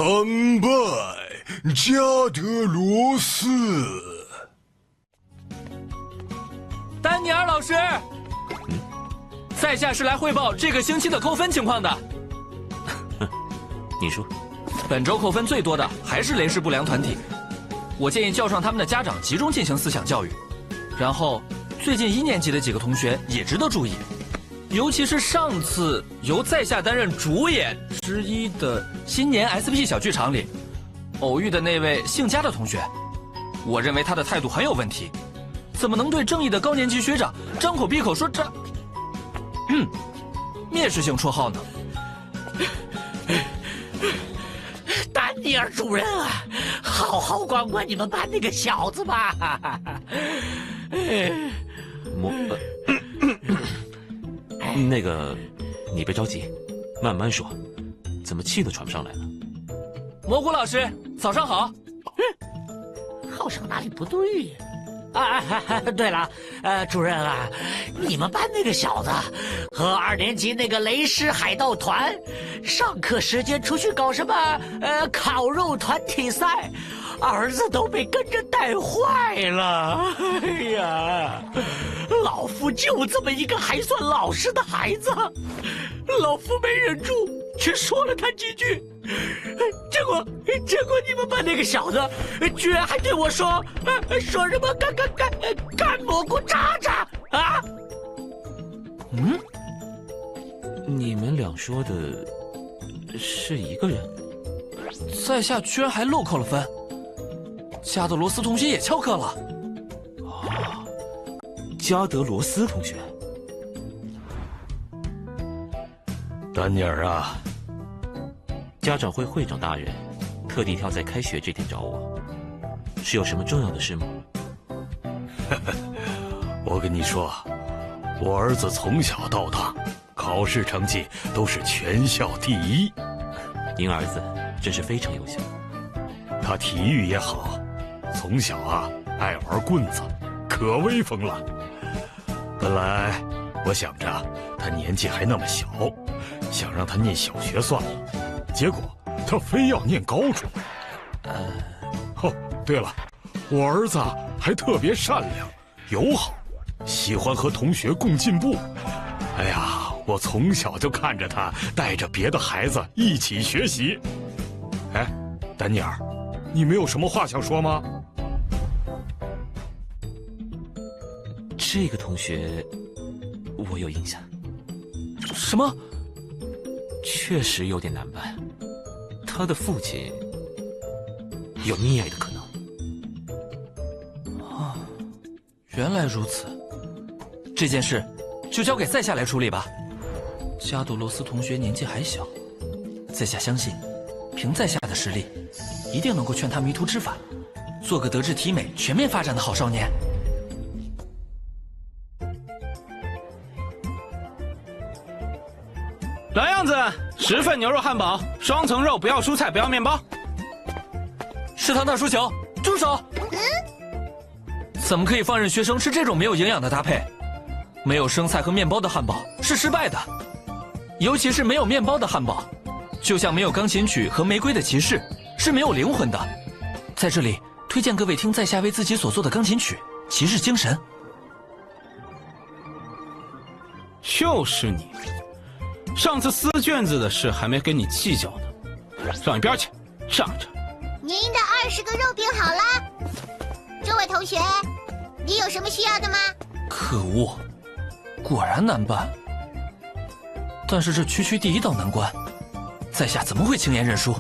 参拜加德罗斯。丹尼尔老师，在下是来汇报这个星期的扣分情况的。你说，本周扣分最多的还是雷氏不良团体，我建议叫上他们的家长集中进行思想教育。然后，最近1年级的几个同学也值得注意，尤其是上次由在下担任主演之一的新年 SP 小剧场里偶遇的那位姓加的同学，我认为他的态度很有问题，怎么能对正义的高年级学长张口闭口说这蔑视性绰号呢？丹尼尔主任啊，好好管管你们班那个小子吧。那个，你别着急，慢慢说，怎么气都喘不上来了？蘑菇老师，早上好。好像哪里不对对了，主任啊，你们班那个小子和2年级那个雷狮海盗团，上课时间出去搞什么烤肉团体赛，儿子都被跟着带坏了。哎呀，老夫就这么一个还算老实的孩子，老夫没忍住，却说了他几句。结果你们班那个小子居然还对我说什么干蘑菇渣渣啊！你们俩说的是一个人？在下居然还漏扣了分，加德罗斯同学也翘课了。加德罗斯同学，丹尼尔啊，家长会会长大人特地挑在开学这天找我，是有什么重要的事吗？我跟你说，我儿子从小到大考试成绩都是全校第1。您儿子真是非常优秀，他体育也好，从小爱玩棍子，可威风了。本来我想着他年纪还那么小，想让他念小学算了，结果他非要念高中。对了，我儿子还特别善良、友好，喜欢和同学共进步。哎呀，我从小就看着他带着别的孩子一起学习。哎，丹尼尔，你没有什么话想说吗？这个同学我有印象。什么？确实有点难办，他的父亲有溺爱的可能。原来如此，这件事就交给在下来处理吧。加德罗斯同学年纪还小，在下相信，凭在下的实力，一定能够劝他迷途知返，做个德智体美全面发展的好少年。老样子，10份牛肉汉堡，2层肉，不要蔬菜，不要面包。食堂大叔球，住手！怎么可以放任学生吃这种没有营养的搭配？没有生菜和面包的汉堡是失败的，尤其是没有面包的汉堡，就像没有钢琴曲和玫瑰的骑士是没有灵魂的。在这里推荐各位听在下为自己所做的钢琴曲《骑士精神》。就是你，上次撕卷子的事还没跟你计较呢，上一边去，站着。您的20个肉饼好了。这位同学，你有什么需要的吗？可恶，果然难办。但是这区第1道难关，在下怎么会轻言认输？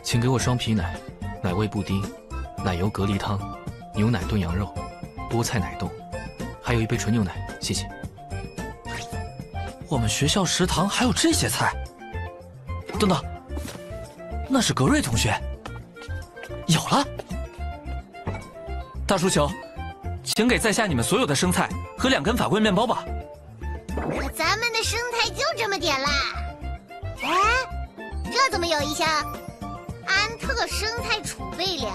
请给我双皮奶、奶味布丁、奶油蛤蜊汤、牛奶炖羊肉、菠菜奶冻，还有一杯纯牛奶，谢谢。我们学校食堂还有这些菜？等等，那是格瑞同学。有了，大叔球，请给在下你们所有的生菜和2根法棍面包吧。可咱们的生菜就这么点啦。哎，这怎么有一箱安特生菜储备粮？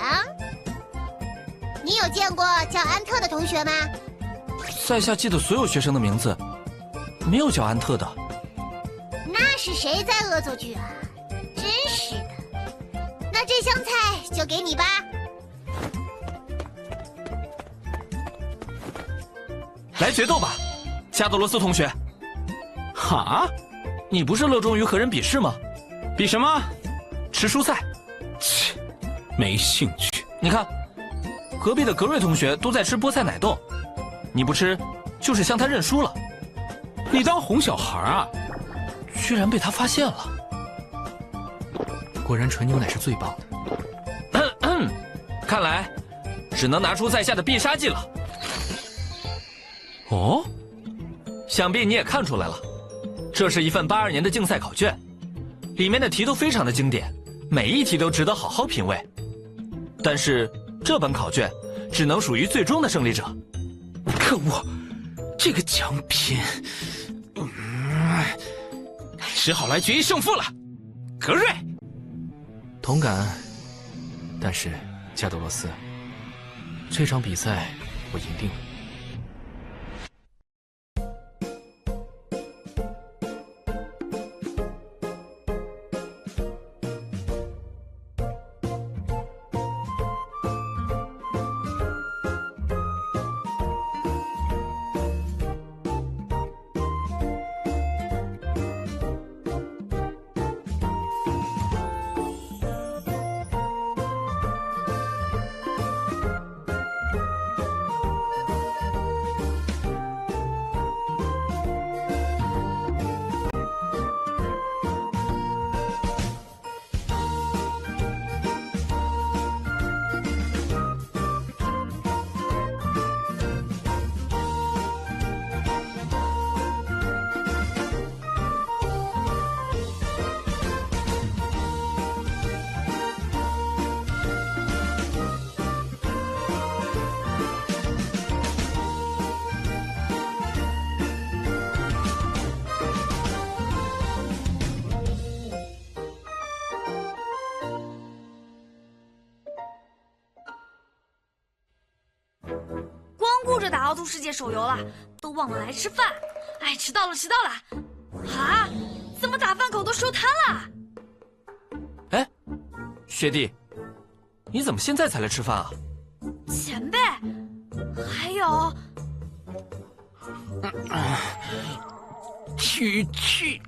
你有见过叫安特的同学吗？在下记得所有学生的名字，没有叫安特的。那是谁在恶作剧啊？真是的。那这箱菜就给你吧。来决斗吧，加德罗斯同学。哈？你不是热衷于和人比试吗？比什么？吃蔬菜。切，没兴趣。你看，隔壁的格瑞同学都在吃菠菜奶豆，你不吃，就是向他认输了。你当哄小孩啊？居然被他发现了。果然纯牛奶是最棒的。看来只能拿出在下的必杀技了。哦，想必你也看出来了，这是一份82年的竞赛考卷，里面的题都非常的经典，每一题都值得好好品味。但是这本考卷只能属于最终的胜利者。可恶，这个奖品，只好来决一胜负了。格瑞，同感。但是加德罗斯，这场比赛我赢定了。顾着打奥兔世界手游了，都忘了来吃饭。哎，迟到了！啊，怎么打饭口都收摊了？哎，学弟，你怎么现在才来吃饭啊？前辈，还有，提起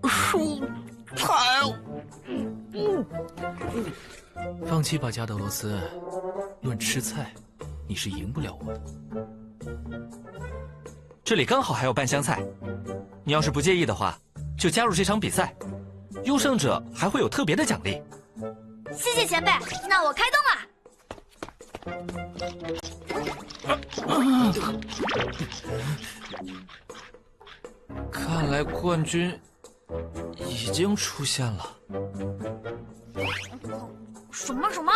蔬菜，放弃吧，加德罗斯。论吃菜，你是赢不了我的。这里刚好还有半箱菜，你要是不介意的话，就加入这场比赛。优胜者还会有特别的奖励。谢谢前辈，那我开动了。看来冠军已经出现了。什么？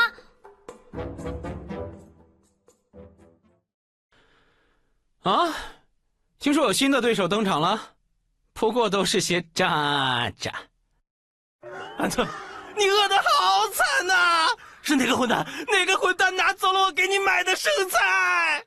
啊，听说有新的对手登场了，不过都是些渣渣。安特，你饿得好惨呐！是哪个混蛋拿走了我给你买的剩菜？